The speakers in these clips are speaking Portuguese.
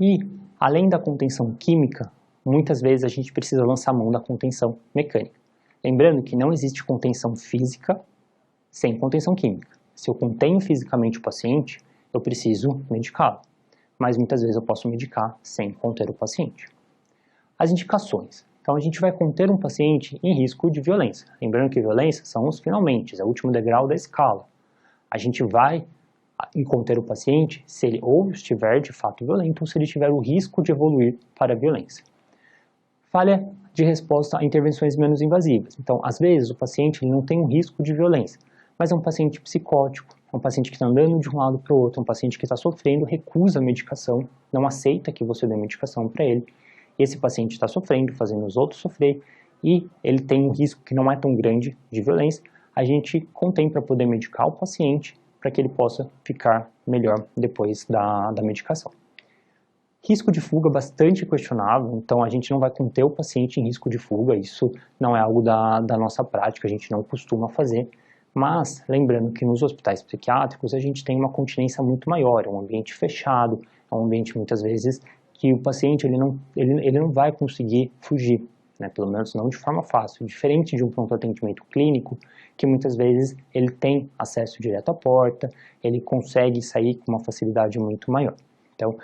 E, além da contenção química, muitas vezes a gente precisa lançar mão da contenção mecânica. Lembrando que não existe contenção física sem contenção química. Se eu contenho fisicamente o paciente, eu preciso medicá-lo. Mas muitas vezes eu posso medicar sem conter o paciente. As indicações. Então a gente vai conter um paciente em risco de violência. Lembrando que violência são os finalmente, é o último degrau da escala. A gente vai conter o paciente se ele ou estiver de fato violento ou se ele tiver o risco de evoluir para a violência. Falha de resposta a intervenções menos invasivas. Então, às vezes, o paciente não tem um risco de violência, mas é um paciente psicótico, é um paciente que está andando de um lado para o outro, é um paciente que está sofrendo, recusa a medicação, não aceita que você dê medicação para ele. Esse paciente está sofrendo, fazendo os outros sofrer, e ele tem um risco que não é tão grande de violência. A gente contém para poder medicar o paciente para que ele possa ficar melhor depois da medicação. Risco de fuga bastante questionável, então a gente não vai conter o paciente em risco de fuga, isso não é algo da nossa prática, a gente não costuma fazer, mas lembrando que nos hospitais psiquiátricos a gente tem uma continência muito maior, é um ambiente fechado, é um ambiente muitas vezes que o paciente ele não vai conseguir fugir, né, pelo menos não de forma fácil, diferente de um pronto atendimento clínico, que muitas vezes ele tem acesso direto à porta, ele consegue sair com uma facilidade muito maior. Então,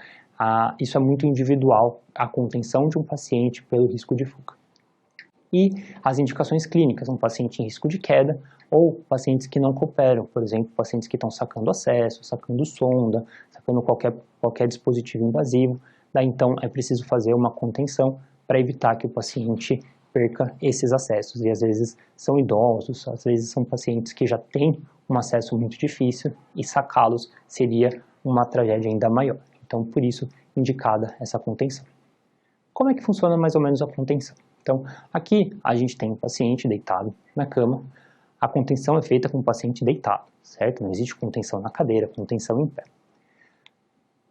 isso é muito individual, a contenção de um paciente pelo risco de fuga. E as indicações clínicas, um paciente em risco de queda ou pacientes que não cooperam, por exemplo, pacientes que estão sacando acesso, sacando sonda, sacando qualquer dispositivo invasivo, daí então é preciso fazer uma contenção para evitar que o paciente perca esses acessos, e às vezes são idosos, às vezes são pacientes que já têm um acesso muito difícil e sacá-los seria uma tragédia ainda maior. Então, por isso, indicada essa contenção. Como é que funciona mais ou menos a contenção? Então, aqui a gente tem um paciente deitado na cama, a contenção é feita com o paciente deitado, certo? Não existe contenção na cadeira, contenção em pé.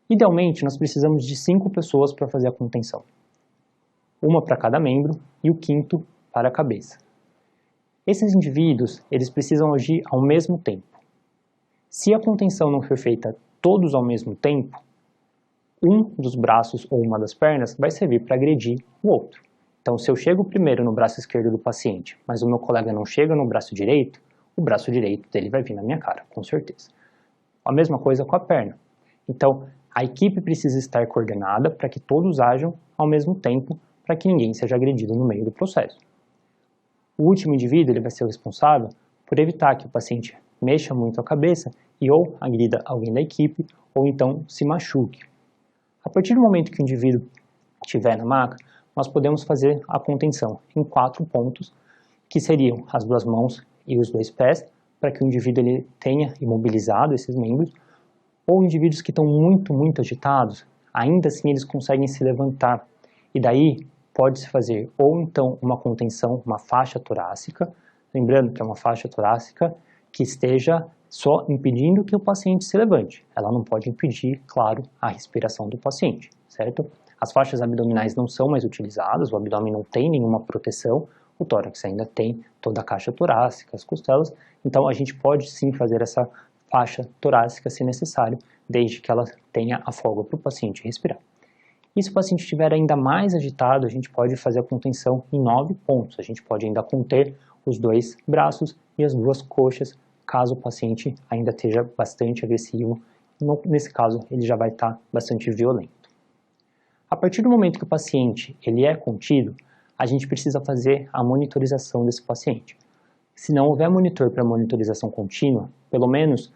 Idealmente, nós precisamos de 5 pessoas para fazer a contenção. Uma para cada membro e o quinto para a cabeça. Esses indivíduos, eles precisam agir ao mesmo tempo. Se a contenção não for feita todos ao mesmo tempo, um dos braços ou uma das pernas vai servir para agredir o outro. Então, se eu chego primeiro no braço esquerdo do paciente, mas o meu colega não chega no braço direito, o braço direito dele vai vir na minha cara, com certeza. A mesma coisa com a perna. Então, a equipe precisa estar coordenada para que todos ajam ao mesmo tempo, para que ninguém seja agredido no meio do processo. O último indivíduo ele vai ser o responsável por evitar que o paciente mexa muito a cabeça e ou agrida alguém da equipe, ou então se machuque. A partir do momento que o indivíduo estiver na maca, nós podemos fazer a contenção em 4 pontos, que seriam as 2 mãos e os 2 pés, para que o indivíduo ele tenha imobilizado esses membros, ou indivíduos que estão muito agitados, ainda assim eles conseguem se levantar, e daí pode-se fazer ou então uma contenção, uma faixa torácica, lembrando que é uma faixa torácica que esteja só impedindo que o paciente se levante. Ela não pode impedir, claro, a respiração do paciente, certo? As faixas abdominais não são mais utilizadas, o abdômen não tem nenhuma proteção, o tórax ainda tem toda a caixa torácica, as costelas, então a gente pode sim fazer essa faixa torácica se necessário, desde que ela tenha a folga para o paciente respirar. E se o paciente estiver ainda mais agitado, a gente pode fazer a contenção em 9 pontos. A gente pode ainda conter os 2 braços e as 2 coxas, caso o paciente ainda esteja bastante agressivo. Nesse caso, ele já vai estar bastante violento. A partir do momento que o paciente ele é contido, a gente precisa fazer a monitorização desse paciente. Se não houver monitor para monitorização contínua, pelo menos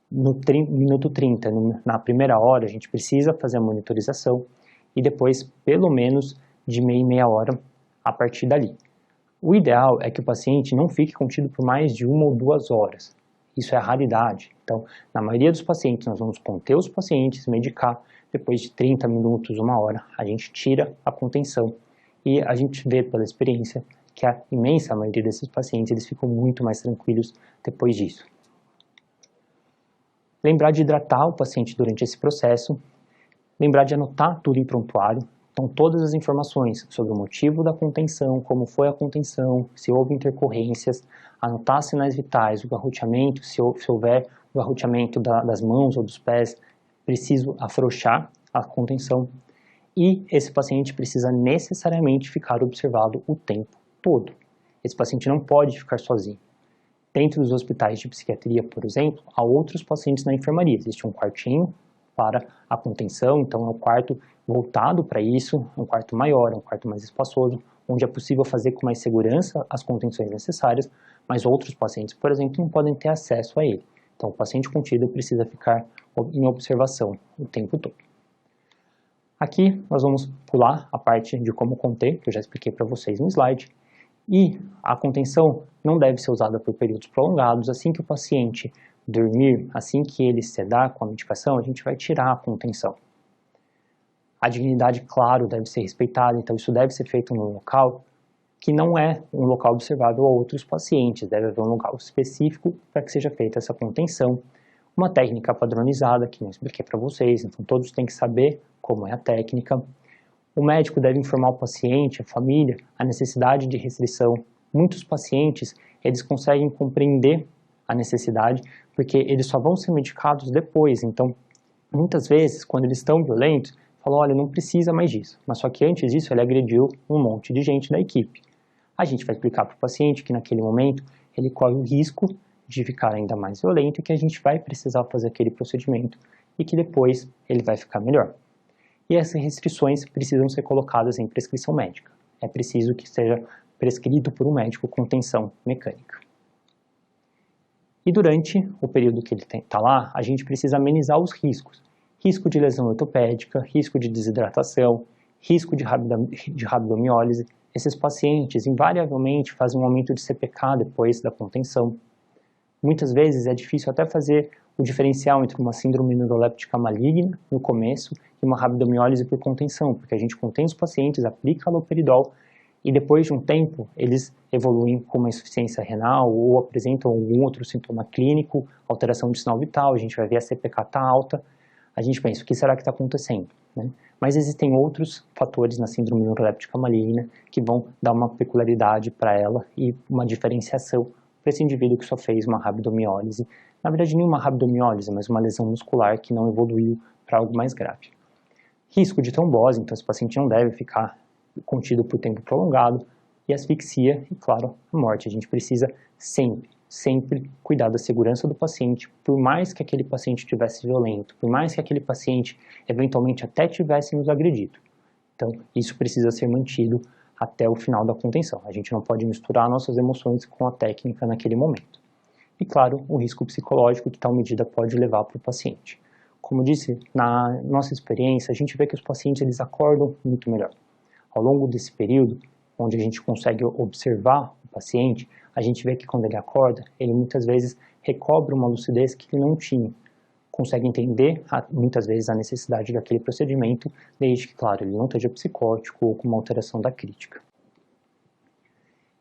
no minuto 30, na primeira hora, a gente precisa fazer a monitorização e depois, pelo menos, de meia hora a partir dali. O ideal é que o paciente não fique contido por mais de 1 ou 2 horas. Isso é a raridade. Então, na maioria dos pacientes, nós vamos conter os pacientes, medicar, depois de 30 minutos, 1 hora, a gente tira a contenção e a gente vê pela experiência que a imensa maioria desses pacientes, eles ficam muito mais tranquilos depois disso. Lembrar de hidratar o paciente durante esse processo, lembrar de anotar tudo em prontuário, então todas as informações sobre o motivo da contenção, como foi a contenção, se houve intercorrências, anotar sinais vitais, o garroteamento, se houver o garroteamento das mãos ou dos pés, preciso afrouxar a contenção, e esse paciente precisa necessariamente ficar observado o tempo todo. Esse paciente não pode ficar sozinho. Dentro dos hospitais de psiquiatria, por exemplo, há outros pacientes na enfermaria. Existe um quartinho para a contenção, então é um quarto voltado para isso, um quarto maior, um quarto mais espaçoso, onde é possível fazer com mais segurança as contenções necessárias, mas outros pacientes, por exemplo, não podem ter acesso a ele. Então, o paciente contido precisa ficar em observação o tempo todo. Aqui nós vamos pular a parte de como conter, que eu já expliquei para vocês no slide, e a contenção não deve ser usada por períodos prolongados. Assim que o paciente dormir, assim que ele sedar com a medicação, a gente vai tirar a contenção. A dignidade, claro, deve ser respeitada, então isso deve ser feito num local que não é um local observável a outros pacientes, deve haver um local específico para que seja feita essa contenção. Uma técnica padronizada, que eu expliquei para vocês, então todos têm que saber como é a técnica. O médico deve informar o paciente, a família, a necessidade de restrição. Muitos pacientes, eles conseguem compreender a necessidade, porque eles só vão ser medicados depois. Então, muitas vezes, quando eles estão violentos, falam, olha, não precisa mais disso. Mas só que antes disso, ele agrediu um monte de gente da equipe. A gente vai explicar para o paciente que naquele momento, ele corre o risco de ficar ainda mais violento e que a gente vai precisar fazer aquele procedimento e que depois ele vai ficar melhor. E essas restrições precisam ser colocadas em prescrição médica. É preciso que seja prescrito por um médico contenção mecânica. E durante o período que ele está lá, a gente precisa amenizar os riscos. Risco de lesão ortopédica, risco de desidratação, risco de rabdomiólise. Esses pacientes invariavelmente fazem um aumento de CPK depois da contenção. Muitas vezes é difícil até fazer o diferencial entre uma síndrome neuroléptica maligna no começo e uma rabdomiólise por contenção, porque a gente contém os pacientes, aplica haloperidol e depois de um tempo eles evoluem com uma insuficiência renal ou apresentam algum outro sintoma clínico, alteração de sinal vital, a gente vai ver a CPK está alta, a gente pensa, o que será que está acontecendo? Né? Mas existem outros fatores na síndrome neuroléptica maligna que vão dar uma peculiaridade para ela e uma diferenciação para esse indivíduo que só fez uma rabdomiólise. Na verdade, nenhuma rabdomiólise, mas uma lesão muscular que não evoluiu para algo mais grave. Risco de trombose, então esse paciente não deve ficar contido por tempo prolongado. E asfixia e, claro, a morte. A gente precisa sempre cuidar da segurança do paciente, por mais que aquele paciente estivesse violento, por mais que aquele paciente eventualmente até tivesse nos agredido. Então, isso precisa ser mantido até o final da contenção. A gente não pode misturar nossas emoções com a técnica naquele momento. E, claro, o risco psicológico que tal medida pode levar para o paciente. Como disse, na nossa experiência, a gente vê que os pacientes eles acordam muito melhor. Ao longo desse período, onde a gente consegue observar o paciente, a gente vê que quando ele acorda, ele muitas vezes recobra uma lucidez que ele não tinha. Consegue entender, muitas vezes, a necessidade daquele procedimento, desde que, claro, ele não esteja psicótico ou com uma alteração da crítica.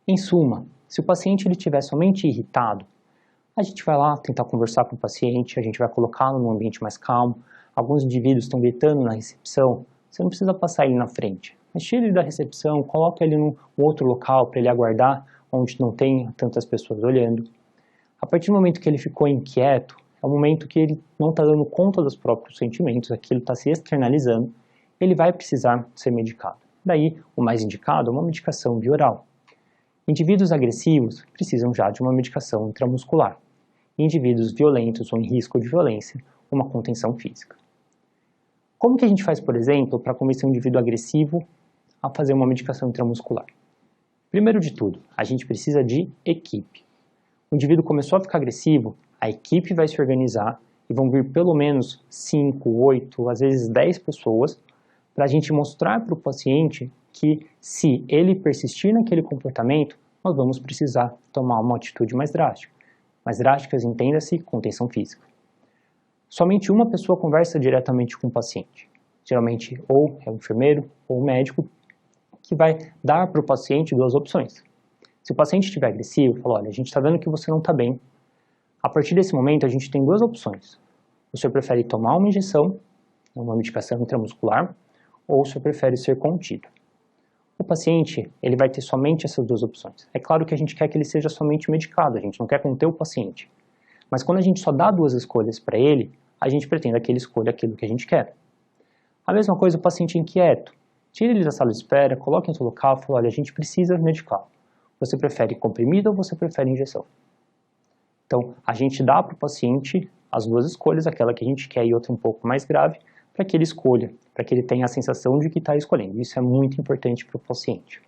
Em suma, se o paciente ele estiver somente irritado, a gente vai lá tentar conversar com o paciente, a gente vai colocá-lo num ambiente mais calmo. Alguns indivíduos estão gritando na recepção, você não precisa passar ele na frente, mas tira ele da recepção, coloca ele num outro local para ele aguardar, onde não tem tantas pessoas olhando. A partir do momento que ele ficou inquieto, é o momento que ele não está dando conta dos próprios sentimentos, aquilo está se externalizando, ele vai precisar ser medicado. Daí, o mais indicado é uma medicação bioral. Indivíduos agressivos precisam já de uma medicação intramuscular. Indivíduos violentos ou em risco de violência, uma contenção física. Como que a gente faz, por exemplo, para convencer um indivíduo agressivo a fazer uma medicação intramuscular? Primeiro de tudo, a gente precisa de equipe. O indivíduo começou a ficar agressivo, a equipe vai se organizar e vão vir pelo menos 5, 8, às vezes 10 pessoas para a gente mostrar para o paciente que se ele persistir naquele comportamento, nós vamos precisar tomar uma atitude mais drástica. Mais drásticas, entenda-se, contenção física. Somente uma pessoa conversa diretamente com o paciente. Geralmente ou é o enfermeiro ou o médico que vai dar para o paciente duas opções. Se o paciente estiver agressivo, fala, olha, a gente está vendo que você não está bem. A partir desse momento, a gente tem duas opções. O senhor prefere tomar uma injeção, uma medicação intramuscular, ou o senhor prefere ser contido. O paciente, ele vai ter somente essas duas opções. É claro que a gente quer que ele seja somente medicado, a gente não quer conter o paciente. Mas quando a gente só dá duas escolhas para ele, a gente pretende que ele escolha aquilo que a gente quer. A mesma coisa o paciente inquieto. Tire ele da sala de espera, coloque em outro local e fala, olha, a gente precisa medicá-lo. Você prefere comprimido ou você prefere injeção? Então, a gente dá para o paciente as duas escolhas, aquela que a gente quer e outra um pouco mais grave, para que ele escolha, para que ele tenha a sensação de que está escolhendo. Isso é muito importante para o paciente.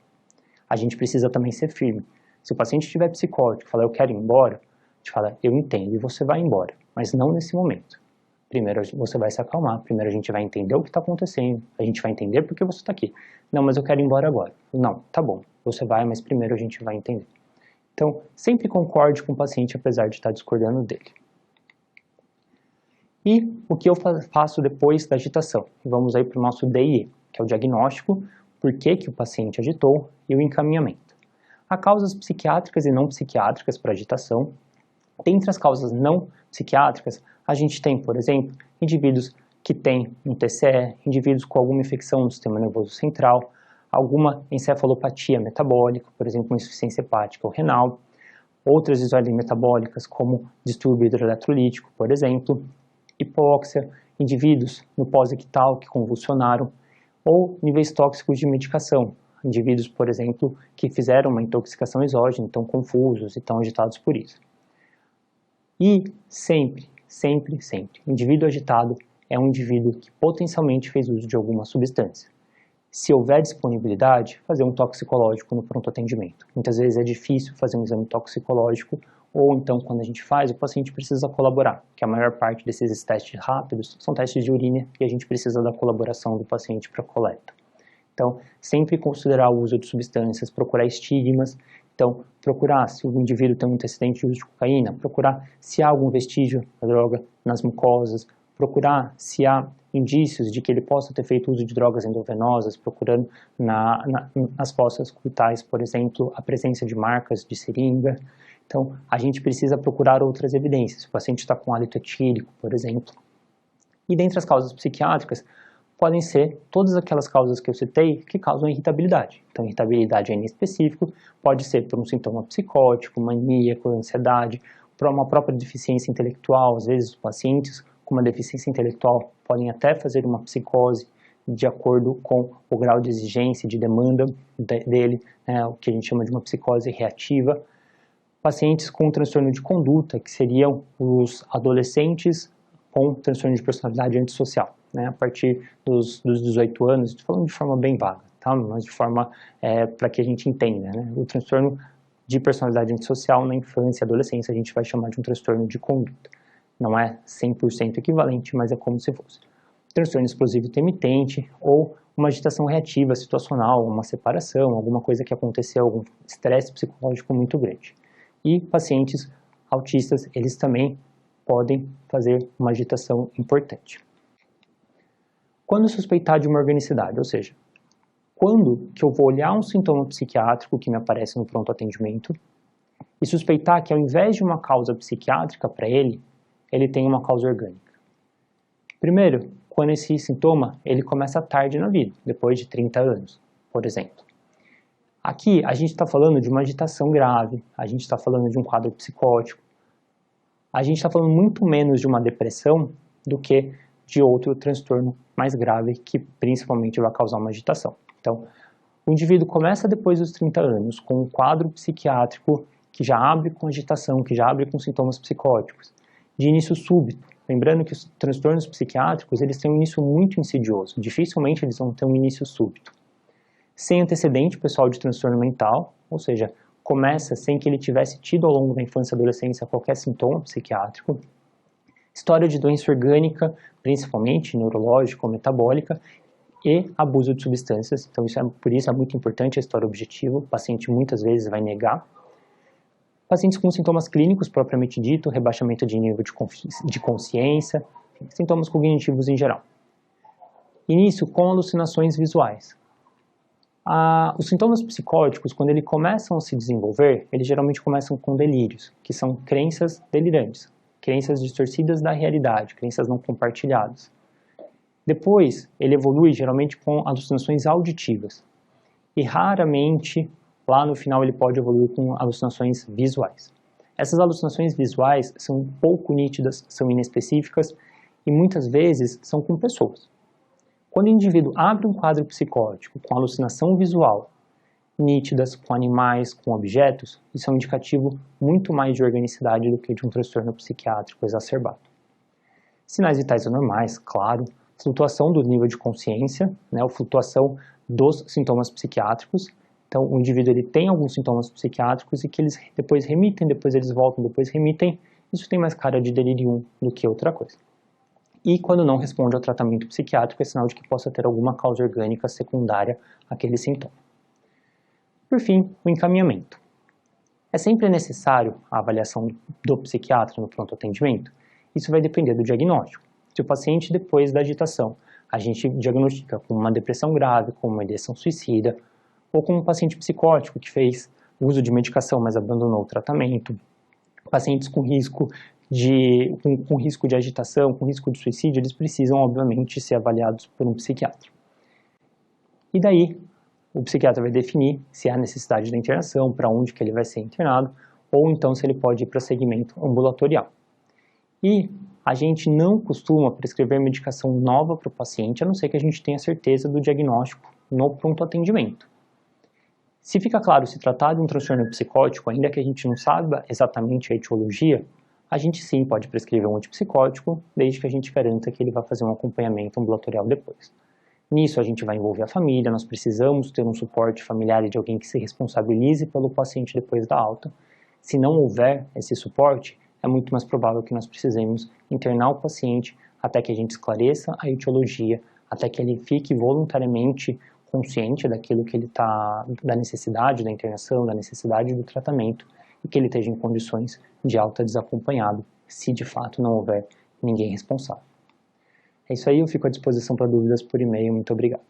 A gente precisa também ser firme. Se o paciente estiver psicótico e falar, eu quero ir embora, a gente fala, eu entendo, e você vai embora, mas não nesse momento. Primeiro você vai se acalmar, primeiro a gente vai entender o que está acontecendo, a gente vai entender por que você está aqui. Não, mas eu quero ir embora agora. Não, tá bom, você vai, mas primeiro a gente vai entender. Então, sempre concorde com o paciente, apesar de estar discordando dele. E o que eu faço depois da agitação? Vamos aí para o nosso DIE, que é o diagnóstico, por que o paciente agitou e o encaminhamento. Há causas psiquiátricas e não psiquiátricas para agitação. Dentre as causas não psiquiátricas, a gente tem, por exemplo, indivíduos que têm um TCE, indivíduos com alguma infecção no sistema nervoso central, alguma encefalopatia metabólica, por exemplo, uma insuficiência hepática ou renal, outras desordens metabólicas, como distúrbio hidroeletrolítico, por exemplo, hipóxia, indivíduos no pós-ictal que convulsionaram, ou níveis tóxicos de medicação, indivíduos, por exemplo, que fizeram uma intoxicação exógena, estão confusos e estão agitados por isso. E sempre, indivíduo agitado é um indivíduo que potencialmente fez uso de alguma substância. Se houver disponibilidade, fazer um toxicológico no pronto atendimento. Muitas vezes é difícil fazer um exame toxicológico, ou então quando a gente faz, o paciente precisa colaborar, que a maior parte desses testes rápidos são testes de urina e a gente precisa da colaboração do paciente para a coleta. Então, sempre considerar o uso de substâncias, procurar estigmas. Então, procurar se o indivíduo tem um antecedente de uso de cocaína, procurar se há algum vestígio da droga nas mucosas, procurar se há indícios de que ele possa ter feito uso de drogas endovenosas, procurando nas fossas cubitais, por exemplo, a presença de marcas de seringa. Então, a gente precisa procurar outras evidências. Se o paciente está com hálito etílico, por exemplo. E dentre as causas psiquiátricas, podem ser todas aquelas causas que eu citei que causam irritabilidade. Então, irritabilidade em específico pode ser por um sintoma psicótico, maníaco, ansiedade, por uma própria deficiência intelectual. Às vezes, os pacientes com uma deficiência intelectual podem até fazer uma psicose de acordo com o grau de exigência e de demanda dele, né, o que a gente chama de uma psicose reativa. Pacientes com transtorno de conduta, que seriam os adolescentes com transtorno de personalidade antissocial, né, a partir dos 18 anos, estou falando de forma bem vaga, tá, mas de forma para que a gente entenda, né, o transtorno de personalidade antissocial na infância e adolescência a gente vai chamar de um transtorno de conduta. Não é 100% equivalente, mas é como se fosse. Transtorno explosivo intermitente ou uma agitação reativa situacional, uma separação, alguma coisa que aconteceu, algum estresse psicológico muito grande. E pacientes autistas, eles também podem fazer uma agitação importante. Quando suspeitar de uma organicidade, ou seja, quando que eu vou olhar um sintoma psiquiátrico que me aparece no pronto atendimento e suspeitar que ao invés de uma causa psiquiátrica para ele tem uma causa orgânica. Primeiro, quando esse sintoma ele começa tarde na vida, depois de 30 anos, por exemplo. Aqui a gente está falando de uma agitação grave, a gente está falando de um quadro psicótico, a gente está falando muito menos de uma depressão do que de outro transtorno mais grave que principalmente vai causar uma agitação. Então, o indivíduo começa depois dos 30 anos com um quadro psiquiátrico que já abre com agitação, que já abre com sintomas psicóticos, de início súbito. Lembrando que os transtornos psiquiátricos eles têm um início muito insidioso, dificilmente eles vão ter um início súbito. Sem antecedente pessoal de transtorno mental, ou seja, começa sem que ele tivesse tido ao longo da infância e adolescência qualquer sintoma psiquiátrico. História de doença orgânica, principalmente neurológica ou metabólica, e abuso de substâncias. Então, por isso é muito importante a história objetiva, o paciente muitas vezes vai negar. Pacientes com sintomas clínicos propriamente dito, rebaixamento de nível de consciência, sintomas cognitivos em geral. Início com alucinações visuais. Os sintomas psicóticos, quando eles começam a se desenvolver, eles geralmente começam com delírios, que são crenças delirantes, crenças distorcidas da realidade, crenças não compartilhadas. Depois, ele evolui geralmente com alucinações auditivas. E raramente, lá no final, ele pode evoluir com alucinações visuais. Essas alucinações visuais são pouco nítidas, são inespecíficas e muitas vezes são com pessoas. Quando o indivíduo abre um quadro psicótico com alucinação visual nítidas, com animais, com objetos, isso é um indicativo muito mais de organicidade do que de um transtorno psiquiátrico exacerbado. Sinais vitais anormais, claro, flutuação do nível de consciência, né, ou flutuação dos sintomas psiquiátricos. Então, o indivíduo ele tem alguns sintomas psiquiátricos e que eles depois remitem, depois eles voltam, depois remitem. Isso tem mais cara de delírio do que outra coisa. E quando não responde ao tratamento psiquiátrico, é sinal de que possa ter alguma causa orgânica secundária àquele sintoma. Por fim, o encaminhamento. É sempre necessário a avaliação do psiquiatra no pronto atendimento? Isso vai depender do diagnóstico. Se o paciente, depois da agitação, a gente diagnostica com uma depressão grave, com uma ideação suicida, ou com um paciente psicótico que fez uso de medicação, mas abandonou o tratamento, pacientes com risco de agitação, com risco de suicídio, eles precisam, obviamente, ser avaliados por um psiquiatra. E daí, o psiquiatra vai definir se há necessidade da internação, para onde que ele vai ser internado, ou então se ele pode ir para segmento ambulatorial. E a gente não costuma prescrever medicação nova para o paciente, a não ser que a gente tenha certeza do diagnóstico no pronto atendimento. Se fica claro se tratar de um transtorno psicótico, ainda que a gente não saiba exatamente a etiologia, a gente sim pode prescrever um antipsicótico, desde que a gente garanta que ele vai fazer um acompanhamento ambulatorial depois. Nisso a gente vai envolver a família, nós precisamos ter um suporte familiar de alguém que se responsabilize pelo paciente depois da alta. Se não houver esse suporte, é muito mais provável que nós precisemos internar o paciente até que a gente esclareça a etiologia, até que ele fique voluntariamente consciente daquilo que ele está, da necessidade da internação, da necessidade do tratamento, e que ele esteja em condições de alta desacompanhado, se de fato não houver ninguém responsável. É isso aí, eu fico à disposição para dúvidas por e-mail. Muito obrigado.